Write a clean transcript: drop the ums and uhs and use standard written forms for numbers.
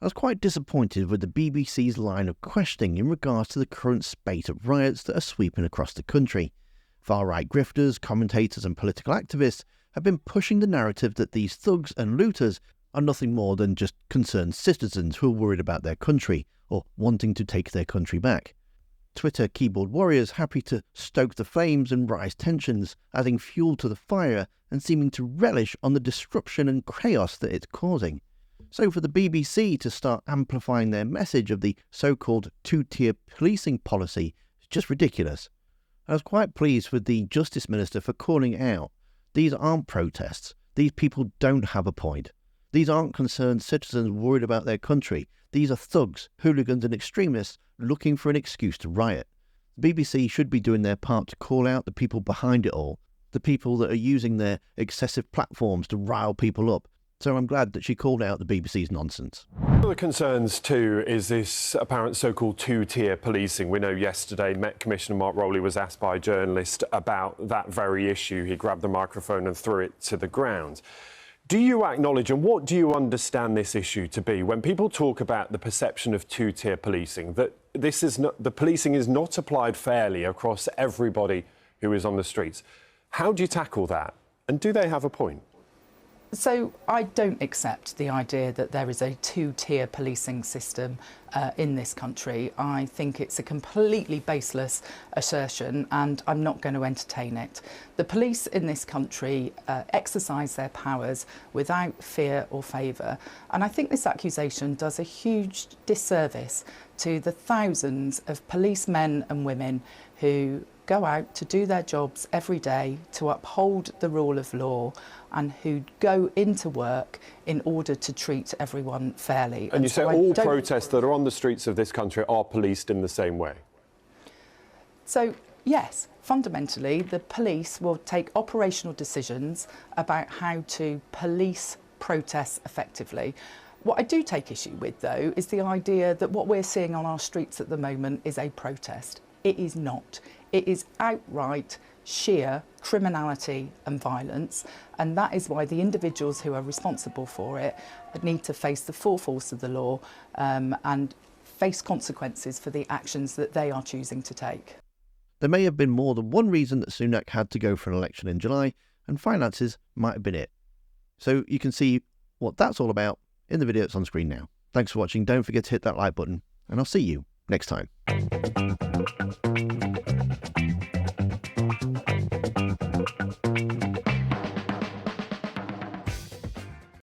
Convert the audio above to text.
I was quite disappointed with the BBC's line of questioning in regards to the current spate of riots that are sweeping across the country. Far-right grifters, commentators and political activists have been pushing the narrative that these thugs and looters are nothing more than just concerned citizens who are worried about their country or wanting to take their country back. Twitter keyboard warriors happy to stoke the flames and rise tensions, adding fuel to the fire and seeming to relish on the disruption and chaos that it's causing. So for the BBC to start amplifying their message of the so-called two-tier policing policy is just ridiculous. I was quite pleased with the Justice Minister for calling out, these aren't protests, these people don't have a point. These aren't concerned citizens worried about their country, these are thugs, hooligans and extremists looking for an excuse to riot. The BBC should be doing their part to call out the people behind it all, the people that are using their excessive platforms to rile people up. So I'm glad that she called out the BBC's nonsense. One of the concerns too is this apparent so-called two-tier policing. We know yesterday Met Commissioner Mark Rowley was asked by a journalist about that very issue. He grabbed the microphone and threw it to the ground. Do you acknowledge, and what do you understand this issue to be, when people talk about the perception of two-tier policing, that this is not, the policing is not applied fairly across everybody who is on the streets? How do you tackle that? And do they have a point? So I don't accept the idea that there is a two-tier policing system in this country. I think it's a completely baseless assertion and I'm not going to entertain it. The police in this country exercise their powers without fear or favour, and I think this accusation does a huge disservice to the thousands of policemen and women who go out to do their jobs every day to uphold the rule of law and who go into work in order to treat everyone fairly. And you say all protests that are on the streets of this country are policed in the same way? So, yes, fundamentally, the police will take operational decisions about how to police protests effectively. What I do take issue with, though, is the idea that what we're seeing on our streets at the moment is a protest. It is not. It is outright sheer criminality and violence, and that is why the individuals who are responsible for it need to face the full force of the law and face consequences for the actions that they are choosing to take. There may have been more than one reason that Sunak had to go for an election in July, and finances might have been it. So you can see what that's all about in the video that's on screen now. Thanks for watching. Don't forget to hit that like button, and I'll see you next time.